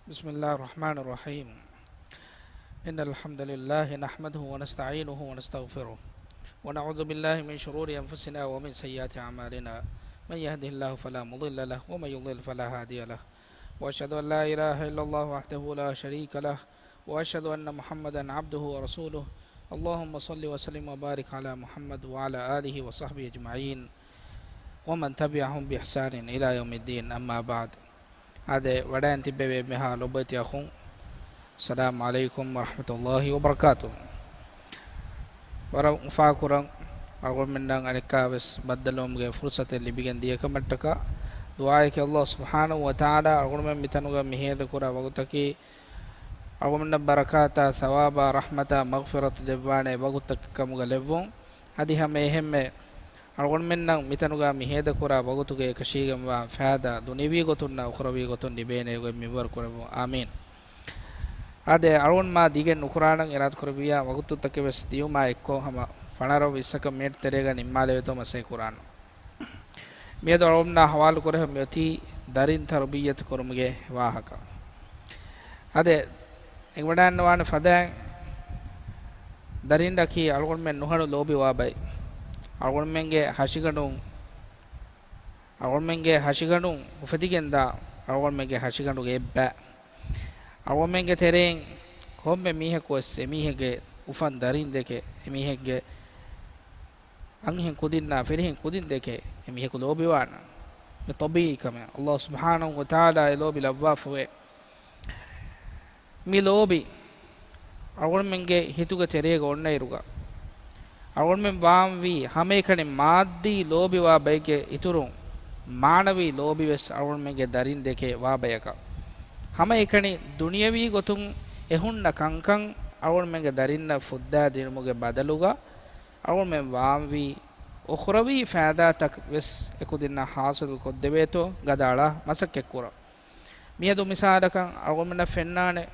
بسم الله الرحمن الرحيم إن الحمد لله نحمده ونستعينه ونستغفره ونعوذ بالله من شرور أنفسنا ومن سيئات أعمالنا من يهده الله فلا مضل له ومن يضلل فلا هادي له وأشهد أن لا إله إلا الله وحده لا شريك له وأشهد أن محمدا عبده ورسوله اللهم صل وسلم وبارك على محمد وعلى آله وصحبه أجمعين ومن تبعهم بإحسان إلى يوم الدين أما بعد هذا ودان تبي بها لبيت أخون السلام عليكم ورحمة الله وبركاته ورا مفاكرا أقول من دعنا نكابس بدلهم جه فرصة اللي بيجن ديه كمتكا دعائك الله سبحانه وتعالى أقول من بتنوغا مهيد كورا وقتكي أقول من بركاته ثوابا رحمة مغفرة دبانة وقتك كمغلبون هذه هم أقول من متنوغا مهيد كورا وقتك كشيغم وفادا دنيوي قطنا أخروي قطن دبانة ومبر كورا آمين هذا أقول ما ديجن نكرانا إراد كوربيا وقتك بس ديو ما إكو هم فنارو ويسك ميت تريغا نمالي تو مسي قرآن ميد أقولنا حوال كره ميتي دارين تربية كرمجه واهكا هذا إنغودان نوان فدان دارين دكي أقول من نهارو لوبي وابي أقول منجه هاشيغانو وفتيجندا أقول منجه هاشيغانو جيبا أقول منجه ترين هم ميها كوس ميها جي وفن دارين دكه ميها جي أنهم كوديننا فريهم كودين دكه ميها كلوبي وانا مطبيعي كمان الله سبحانه وتعالى لوبي لبافه مي لوبي أقول منجه هيتوجا تريه قرنا يروجا أقول من باموي همه كني مادي لوبي وابيك إتورون مانوي لوبي بس أقول منجه دارين دكه وابيكا همه كني دنيوي قطن ehunna kankan awol menge darinna fudda dinuge badaluga awol men waamwi ukhrawi faada tak wes ekudinna hasil koddebeto gadala masakke kura miyadu misadakan awol men fennane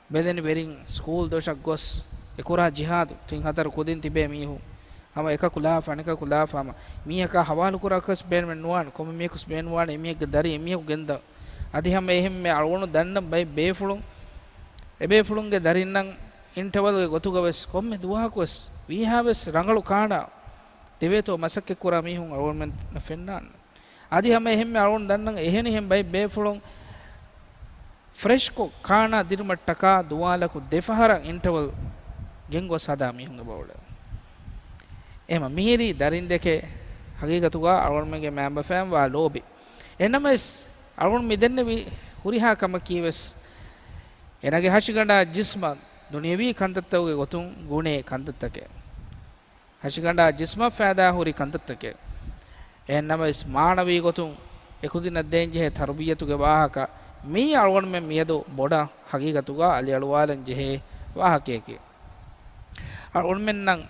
bedeni berin school doshak gos ekura jihad tin hatar kudin tibe mihu ama ekakulafa anikakulafa ama miyaka hawalu kura kas ben men nuwan kom mikus ben nuwan emiyek dari emiyek genda adi ham ehemme awonu danna bay befulun ebe fulunge darinnan interval gotuga wes komme duha kos we have es rangalu kaana deveto masakke kura mihun awon fennan adi hame hemme awon dannan eheni hem bay be fulun fresh ko kaana dirmattaka duwalaku defahara interval gengo sada mihun bawle ema mihiri darin deke hagigatuga awon menge member fam wa lobi enames awon midenne wi huriha kama kiwes enage hashiganda jisma duniyawi kantattawge gotun gune kantattake hashiganda jisma faada huri kantattake ennama ismanawi gotun ekudina denje tarbiyatuge wahaka mi algon men miedo boda hagigatuga ali alwalan jehe wahakeke algon men nan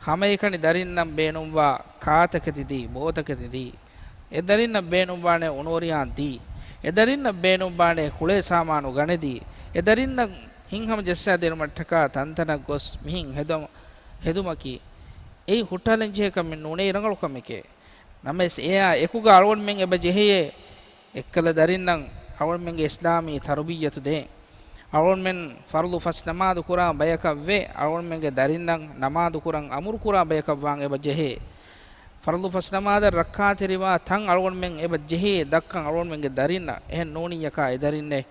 hameikani darinnam beenumwa kaataketidi botaketidi edarinnam beenumwane onoriyan di edarinnam beenumwane kule samanu ganedi එදරින්න හිංහම ජස්සා දෙන මට්ටක තන්තන ගොස් මිහින් හෙදුමකි ඒ හුටලෙන් ජේකම නුනේ රංගල කමකේ නමස් එයා එකුග අරවොන් මෙන් එබ ජෙහියේ එක්කල දරින්නම් අවොන් මෙන්ගේ ඉස්ලාමී තරුබියතු දෙ අවොන් මෙන් ෆර්දු ෆස් නමාදු කුරා බයක වේ අවොන් මෙන්ගේ දරින්නම් නමාදු කුරන් අමුරු කුරා බයක වාන් එබ ජෙහේ ෆර්දු ෆස් නමාද රක්කා තෙරිවා තන් අවොන් මෙන් එබ ජෙහේ දක්කන් අවොන් මෙන්ගේ දරින්න එහෙන් නෝනියකා එදරින්නේ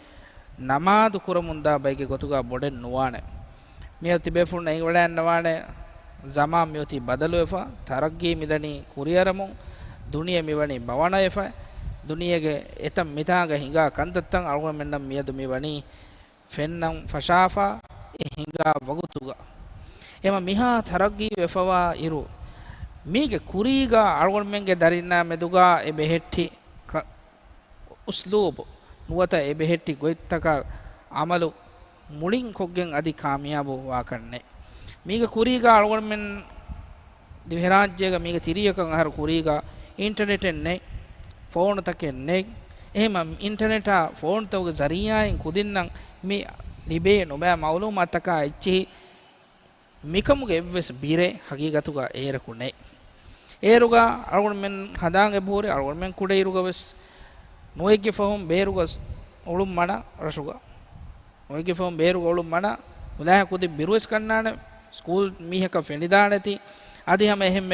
නමාදු කුරමුන්දා බයිගේ ගොතුගා බොඩෙන් නුවානේ මිය තිබෙෆුන් නයි වඩන් නවානේ zama මියති බදලුවෙෆා තරග්ගේ මිදනි කුරියරමුන් දුනිය මිවනි බවණයෙෆා දුනියගේ එතම් මිතාගේ හිඟා කන්තත්තන් අල්ගොන් මෙන්නම් මියදු මිවනි ෆෙන්නම් ෆෂාෆා ඒ හිඟා වගුතුගා එම මිහා තරග්ගී වෙෆවා ඉරු මීගේ කුරීගා අල්ගොන් මෙන්ගේ දරින්නා මෙදුගා එ බෙහෙට්ටි උස්ලූබ් නුවත එබෙහෙට්ටි ගොයිත්තක අමලු මුලින් කොග්ගෙන් අධි කාමියාබෝ වාකන්නේ මීග කුරීගා අල්ගොන් මෙන් දිවහරාජ්‍යක මීග තිරියකන් අහර කුරීගා ඉන්ටර්නෙට් එන්නේ ෆෝන් තකෙන්නේ එහෙම ඉන්ටර්නෙට් ෆෝන් තවගේ zariyaen කුදින්නම් මේ ලිබේ නොබෑ මවුලුමත් තක ඉච්චි මිකමුගේ එව්වස් බීරේ හගීගතුගා ඒරකුනේ ඒරුගා අල්ගොන් මෙන් හදාගේ බෝරේ අල්ගොන් මෙන් කුඩේ ඉරුගවස් නොයගේ ෆහම් බේරුගස් ulum mana rasuga ඔයගේ ෆෝම් බේරු ගොළු මන උදාහ කුදි බිරුස් කන්නාන ස්කූල් මීහක ෆෙනිදානති আদি හැම එහෙම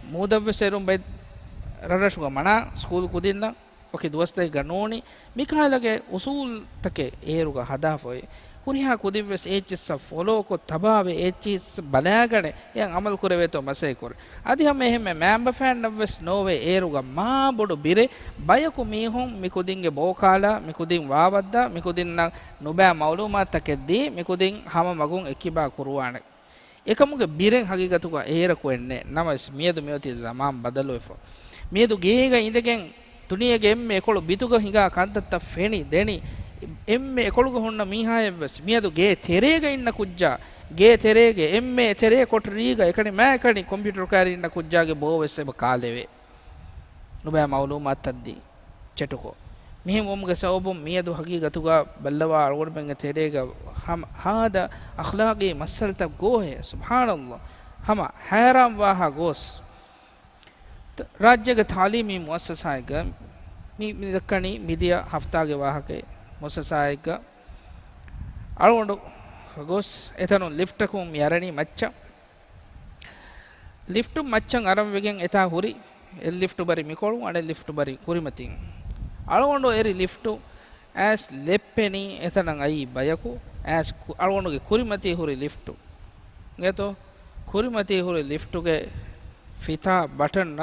මූදව්ව සෙරුම් බයි රරෂුග මන ස්කූල් කුදින්න ඔකේ දවස්තේ ගනෝනි මිකාලගේ උසූල් තකේ ඒරුග හදාෆොයි හුරිහා කුදිවස් ඒචස් ෆොලෝ කො තබාවේ ඒචස් බලාගණ යන් අමල් කරවේතෝ මසේ කර আদি හැම එහෙම මෑම්බ ෆෑන් නවස් නෝවේ ඒරුග මා බොඩු බිරේ බයකු මීහුන් මිකුදින්ගේ බෝකාලා මිකුදින් වාවද්දා මිකුදින් නම් නුබෑ මවලුමාත් තකෙද්දී මිකුදින් හැම මගුන් එකිබා කුරුවාන එකමුගේ බිරෙන් හගීගතුක ඒරකු එන්නේ නමස් මියදු මෙවති සමාම් බදලොයිෆෝ මියදු ගේග ඉඳගෙන් තුනියගේ එම්මේ එකොළු බිතුග හිඟා කන්තත්ත ෆෙනි දෙනි එම්මේ එකොළුග හොන්න මීහායෙවස් මියදු ගේ තෙරේග ඉන්න කුජ්ජා ගේ තෙරේගේ එම්මේ තෙරේ කොට රීග එකනි මෑකනි කම්පියුටර් කාරී ඉන්න කුජ්ජාගේ බෝවෙස් එබ කාලෙවේ නුබෑ මවලුමාත් අද්දී චෙටුකෝ මිහිම් ඔම්ගේ සවබම් මියදු හගීගතුග බල්ලවා අරගොඩබෙන්ගේ තෙරේග هذا أخلاقي مسألة جوه سبحان الله هما حيران واها جوس راجع تعليمي مؤسسة هايك مي ذكرني ميديا هفتا کے واها کے مؤسسة هايك أروندو جوس إثانو ليفت كوم يارني مچا ليفت مچان أرام ويجين إثا هوري الليفت باري ميكولو أنا الليفت باري كوري متين أروندو إيري ليفت as leppeni එතනන් අයි බයකු as අරවණුගේ කුරිමති හුරි ලිෆ්ට් ගේතෝ කුරිමති හුරි ලිෆ්ට් ගේ ෆිතා බටන් න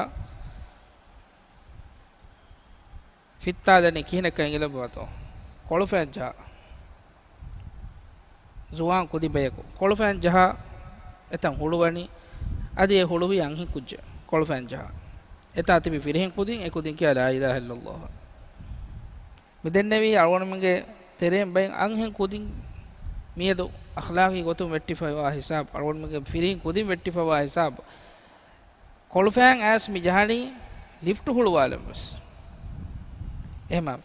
ෆිතා දනි කිනක ඉංගලබවතෝ කොළෆෑන් ජහ zuwan kudi beyako කොළෆෑන් ජහ එතන් හුළුවනි අදී හුළුවි අංහි කුජ්ජ කොළෆෑන් ජහ එත අතිබි ෆිරහෙන් කුදින් එකුදින් කියා ලා ඉලාහ ඉල්ලල්ලාහ් මිදෙන්නේවි අරවණුගේ තෙරෙන් බයෙන් අංහෙන් කුදින් මියදු අඛලාගී ගොතුම් වෙට්ටිෆවා හිසාබ අරවණුගේ ෆිරින් කුදින් වෙට්ටිෆවා හිසාබ කොළෆෑන් ඇස් මි ජහනි ලිෆ්ට් හුළුවාලම්ස් එහෙම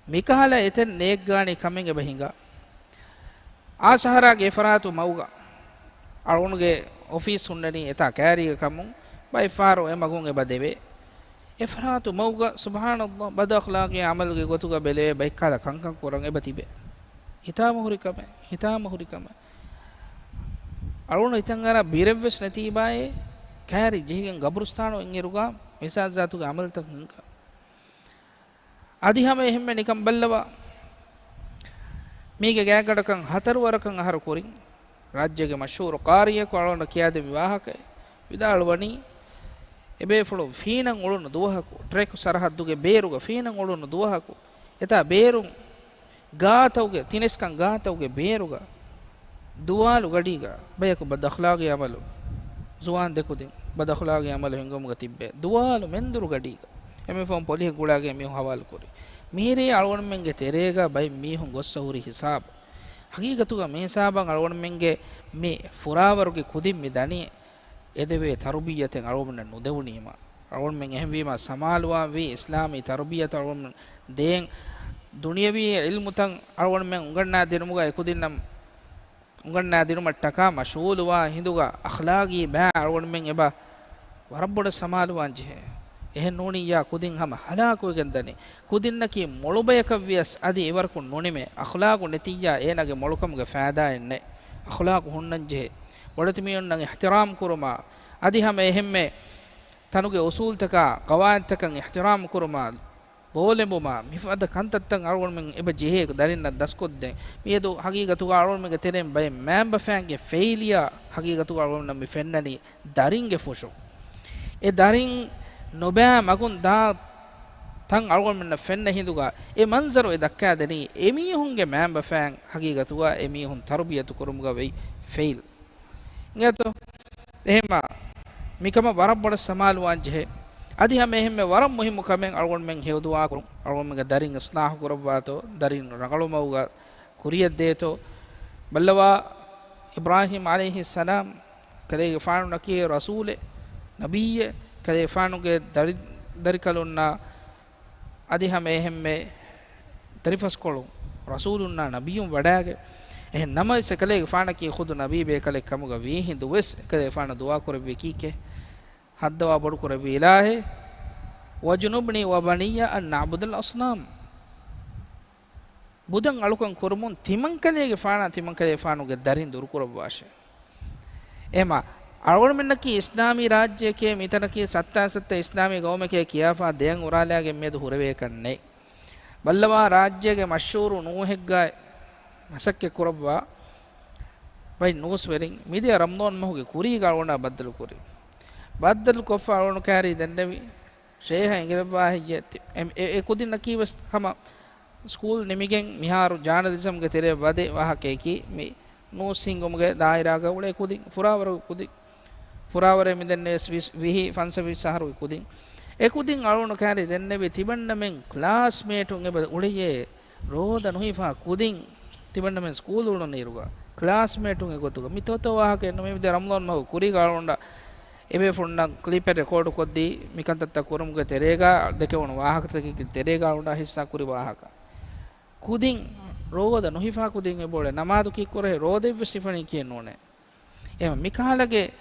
මිකහල එතන නේක් ගානි කමෙන්ගේ බහිංගා ආසහරාගේ ෆරාතු මවුගා අරවණුගේ ඔෆිස් උන්නනි එතා කෑරිය කමුන් බයි ෆාරෝ එමගුන් එබ දෙවේ එෆරාතු මවුගා සුබ්හානල්ලාහ් බද අඛලාගී අමල්ගේ ගොතුගා බෙලේ බයිකාල කංකං කරන් එබ තිබේ හිතාම හුරිකම අරවණු ඉතින් අර බිරෙව්ස් නැතිබායේ කෑරි ජීගෙන් ගබරුස්ථානෝ ඉංගිරුගා මිසාස් ජාතුගේ අමල් තක්නික අදිහම එහෙම නිකම් බල්ලවා මේක ගෑකඩකන් හතර වරකන් අහර කුරින් රාජ්‍යගේ මෂූර් කාරිය කොළොන කියාද විවාහක විදාලවනි එබේ ෆලෝ ෆීනන් උළුන දුවහකු ට්‍රෙක් සරහද්දුගේ බේරුග ෆීනන් උළුන දුවහකු එතා බේරුන් ගාතවගේ තිනස්කන් ගාතවගේ බේරුග දුවාලු ගඩීගා බයකු බද අඛලාගී අමලු zuwan dekudin bad akhlaqi amal hengumuga tibbe duwalu menduru gadiga eme fon polihe gulage mi hawal kori mihiri alwon menge terega bay mi hon gossahuri hisab hagigatuga me hisaban alwon menge me furawaruge kudin mi dani edeve tarubiyaten alwon nu devunima alwon men ehwima samalwa vi islami tarubiyat alwon den duniyawi ilmutan alwon men unganna dinumuga ekudinnam unganna dinumattaka mashuluwa hinduga akhlaqi ba alwon men eba warabboda samalwa anje ehen noniya kudin hama halaku gendani kudinnaki molubayakavias adi ewarku nonime akhlaqu netiya enage molukamge faada enne akhlaqu hunnanje wadatimin nan ihtiram kuruma adi hama ehemme tanuge usul taka qawaid takan ihtiram kuruma bolembuma mifada kantattan arwon men eba jehe darinna daskodde miedu hagigatu arwon men terem bay member fange failure hagigatu arwon nam fennani daringe fosho e darin නොබෑ මගුන් දා තන් අල්ගොන් මෙන්න ෆෙන්න හිඳුගා ඒ මන්සරෝ ඒ දක්කා දෙනි එමිහුන්ගේ මෑම්බ fan හගීගතුවා එමිහුන් තරුබියතු කරුමුගා වෙයි fail නේතෝ එහෙම මිකම වරබ්බඩ සමාලුවන් ජෙහෙ අදි හැම එහෙම වරම් මුහිමු කමෙන් අල්ගොන් මෙන් හෙවදුවා කරු අල්ගොන් මෙන් දරින් ස්නාහ කරබවාතෝ දරින් රගලොමවුගා කුරියත් දේතෝ බල්ලවා ඉබ්‍රාහීම් আলাইහිස් සලාම් කලේ ෆානු නකී රසූලේ නබියේ kade faanuge darikalunna adihame ehemme tarifas kolu rasulunna nabiyun wadage eh nama se kale faanaki khudu nabi be kale kamuga wi hindu wes kade faana dua korbe kike haddawa bodu korbe ilahe wajnubni wa baniya an na'budul asnam බුදන් අලුකන් කුරුමුන් තිමංකලේගේ ෆානා තිමංකලේ ෆානුගේ දරින් දුරු කරවවාෂේ එම අරවණ මෙන්නකි ඉස්ලාමී රාජ්‍යකේ මිතනකි සත්තාසත්ත ඉස්ලාමී ගෞමකේ කියාෆා දෙයන් උරාලයාගේ මේද හුරවේ කන්නේ බල්ලවා රාජ්‍යගේ මෂූරු නූහෙග්ගා මසක්කේ කුරවවා වයි නූස් වෙරින් මිදිය රම්දෝන් මහුගේ කුරී ගාවණා බද්දලු කුරී බද්දලු කොෆා අරවණ කාරී දන්නවි ෂේහ ඉංගලවා හිය ඒ කුදින් නකීවස් හම school නිමිගෙන් මිහාරු ජාන දිසම්ගේ තෙරේ වදේ වහකේකි මේ නූසිංගොමගේ දායිරාග උලේ කුදින් ෆුරාවර කුදින් ෆුරාවරේ මිදන්නේ විහි ෆන්සවි සහරු කුදින් ඒ කුදින් අරවණ කාරී දන්නවි තිබන්නමෙන් classmate උන් එබ උලියේ රෝද නොහිෆා කුදින් තිබන්නමෙන් school උන නිරුගා classmate උන් එගොතුග මිතෝතෝ වහකේ නොමෙ විද රම්ලොන් මහු කුරී ගාලොන්ඩා එබේ ෆොන්නම් clip එක රෙකෝඩ් කොද්දී මිකන්තත්ත කුරුමුගේ තෙරේගා දෙක වුණ වාහකතකි තෙරේගා උන්ඩා හිස්සා කුරි වාහක කුදින් රෝද නොහිෆා කුදින් එබෝලේ නමාදු කික්කොරේ රෝදෙව්ව සිෆණි කියනෝනේ එම මිකාලගේ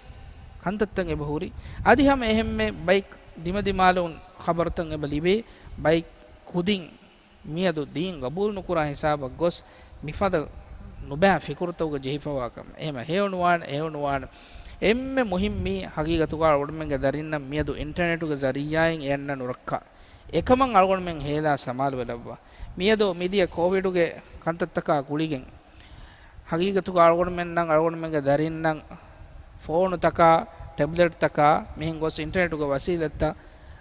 කන්තත්තන් එබ හුරි අදිහම එහෙම්මේ බයික් දිමදිමාලුන් ખબરතන් එබ ලිබේ බයික් කුදින් මියදු දීන් ගබූල් නුකුරා හිසාබ ගොස් මිෆද නුබෑ ෆිකුරතෝග ජෙහිෆවාකම එහෙම හේවනුවාන එම්මෙ මුහිම්මි හගීගතුගා ඔඩමෙන්ගේ දරින්නම් මියදු ඉන්ටර්නෙටුගේ zariyayen එන්න නුරක්කා එකමන් අල්ගොන්මෙන් හේලා සමාල් වෙලවවා මියදු මිදිය කොවිඩුගේ කන්තත්තකා කුලිගෙන් හගීගතුගා අල්ගොන්මෙන් නම් අල්ගොන්මෙන්ගේ දරින්නම් ෆෝන් තකා ටැබ්ලට් තකා මෙහින් ගොස් ඉන්ටර්නෙටුගේ වසීලත්තා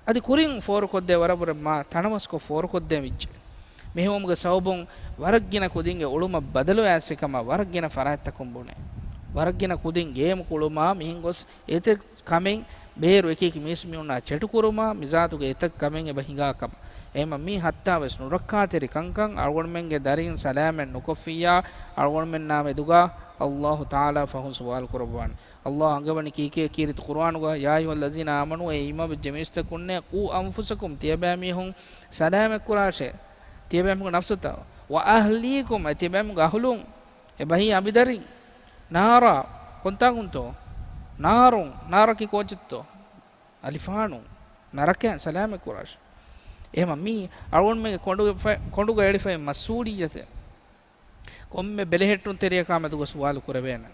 අදි කුරින් ෆෝර කොද්දේ වරබර මා තනවස්කො ෆෝර කොද්දේ විච්ච මෙහෙවමුගේ සෞබුන් වරග්ගින කුදින්ගේ ඔළුම බදලෝ ඇස්සකම වරග්ගින ෆරාත්තකුම් බොනේ වරග්ගින කුදින් ගේම කුළුමා මිහින් ගොස් ඒතෙක් කමෙන් බේරු එකක මිස් මියුනා චටු කුරුමා මිසාතුගේ ඒතෙක් කමෙන් එබ හිඟාකම එම මී හත්තාවස් නුරක්කාතෙරි කංකං අල්ගොන්මෙන්ගේ දරින් සලාමෙන් නුකොෆියා අල්ගොන්මෙන් නාමෙ දුගා අල්ලාහ් තාලා ෆහු සවාල් කුරබාන් අල්ලාහ් අංගවනි කීකේ කීරිත කුර්ආනුගා යා අයුහල්ලදීන ආමනු ඒ ඉමාබ ජමීස්ත කුන්නේ ඌ අන්ෆුසකුම් තියබෑමිහුන් සලාම කුරාෂේ තියබෑමුගේ නෆ්සතා වා අහ්ලීකුම් තියබෑමුගේ අහලුන් එබහි අබිදරින් නාරා කොන්තාගුන්තෝ නාරුන් නාරකි කෝචිත්තෝ අලිෆානු නරකයන් සලාම කුරාෂ එහෙම මී අරුන් මේ කොඬුගේ එඩිෆයි මසූඩියත කොම්මෙ බෙලෙහෙට්ටුන් තෙරිය කාමදුග සුවාලු කුරවේන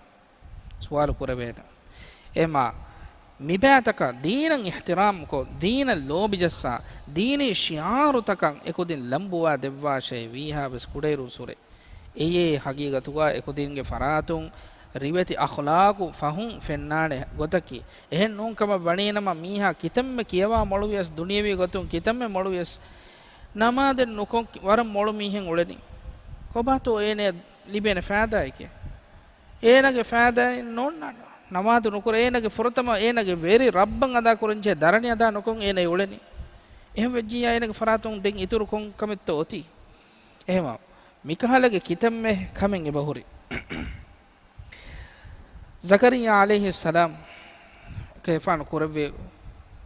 එහෙම මිබෑතක දීනන් ඉහ්තිරාම් කෝ දීන ලෝබිජස්සා දීනි ශියාරු තකන් එකුදින් ලම්බුවා දෙවවාෂේ වීහා බස් කුඩේරු සුරේ එයේ හගීගතුගා එකුදින්ගේ ෆරාතුන් රිවති අඛලාකු ෆහුන් ෆෙන්නානේ ගොතකි එහෙන් නෝන්කම වණේනම මීහා කිතම්ම කියවා මොළුවියස් දුනියවි ගොතුන් කිතම්ම මොළුවියස් නමාදෙන් නොකොන් වරම් මොළු මීහෙන් උලෙනි කොබතෝ ඒනේ ලිබෙන ෆාදායිකේ ඒනගේ ෆාදායි නොන්නන නමාදු නොකර ඒනගේ ෆොරතම ඒනගේ වෙරි රබ්බන් අදා කරන්ජේ දරණි අදා නොකොන් ඒනේ උලෙනි එහෙම වෙජ්ජියා ඒනගේ ෆරාතුන් දෙන් ඉතුරු කොන් කමෙත්තෝ ඔති එහෙම මිකහලගේ කිතම්මේ කමෙන් එබහුරි زكريا عليه السلام كيفان كوربي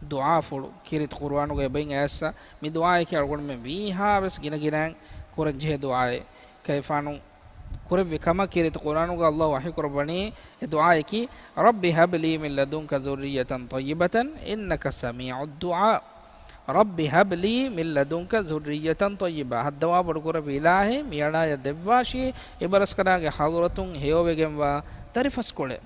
دعاء فلو كيرت قرآن وجايبين أسا مي دعاء كي أقول من بيها بس جينا جيران كورن جه دعاء كيفان كوربي كما كيرت قرآن وجا الله وحي كرباني دعاء كي ربي هب لي من لدنك ذرية طيبة إنك سميع الدعاء ربي هب لي من لدنك ذرية طيبة هالدعاء بركور بإله ميانا يدباشي إبرس كنا حضرتون هيو بجنبا تعرفس كله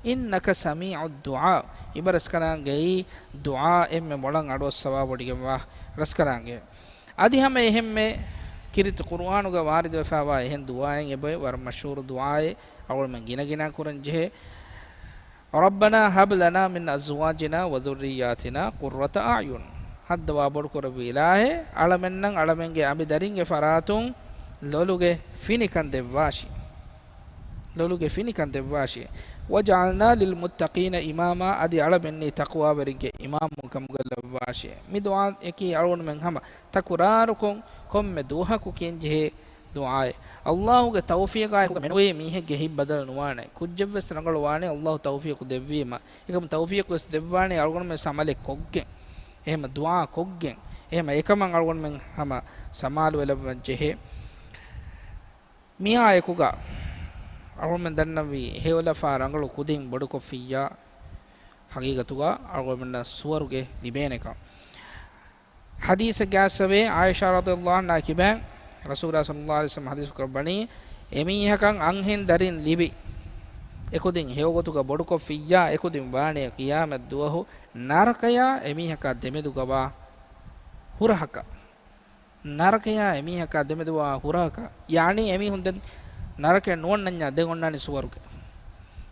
إنك سميع الدعاء إبرس كنا جاي دعاء إم مولان عدو السواب وديجنبا رس كنا جاي أدي هم إهم كيرت القرآن وجا وارد وفاوا إهن دعاء يبى ور مشهور دعاء أول من جينا كورن جه ربنا هب لنا من أزواجنا وذرياتنا قرة أعين hadda wabod korabi ilahe alamen alamenge abi daringe faratun loluge finikan devwashi waj'alna lil muttaqina imama adi alamenni taqwa beringe imamun kamgalwashi mi du'a eki alun men hama takurarukum komme duhaku kenje du'a Allahu ge tawfiq ay menwe mihe ge hib badal nuwane kujjevs rangal wane Allah tawfiq devwima ekam tawfiq us devwane alun men samale kogge එහෙම දුආ කොග්ගෙන් එහෙම එකමන් අරගොන් මෙන් හැම සමාල වෙලවන් ජෙහෙ මියා එකුගා අරගොන් මෙන් දන්නවි හේවලෆා රංගලු කුදින් බොඩු කොෆියා හගීගතුගා අරගොන් මෙන් සුවරුගේ දිබේනක හදීස ගාසවේ Aisha රදියල්ලාහු අන්හා කිබෑ rasulullah sallallahu alaihi wasallam hadis kurbani emihakan anhen darin libi ekudin heogotuga boduko fiyya ekudin baane qiyamat duwahu narakaya emihaka demeduga wa hurahaka narakaya emihaka demeduwa hurahaka yani emi hunden narake nuwannanya de onnani suwaruke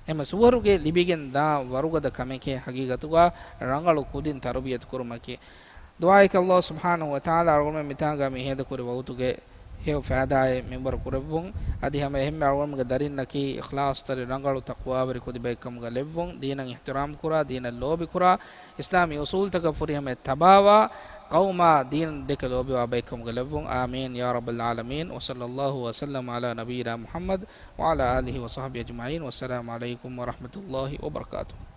එම සුවරුගේ ලිබිගෙන් දා වරුගද කමකේ හගීගතුවා රංගලු කුදින් තරුබියත් කුරුමකේ දුආයික අල්ලාහ් සුබ්හානහු වතාලා අරුම මිතාගා මිහෙද කුර වෞතුගේ හේව ෆෑදායේ මෙම්බර කුරබුන් අදි හැම එහෙම අරුමගේ දරින්නකි ඉඛලාස් තර රංගලු තක්වා වරි කුදි බයිකම් ගලෙවුන් දීනන් ඉහ්තිරාම් කුරා දීන ලෝබි කුරා ඉස්ලාමී උසූල් තක ෆුරි හැම තබාවා قوما دين دك لوبي وابيكم غلبون آمين يا رب العالمين وصلى الله وسلم على نبينا محمد وعلى آله وصحبه أجمعين والسلام عليكم ورحمة الله وبركاته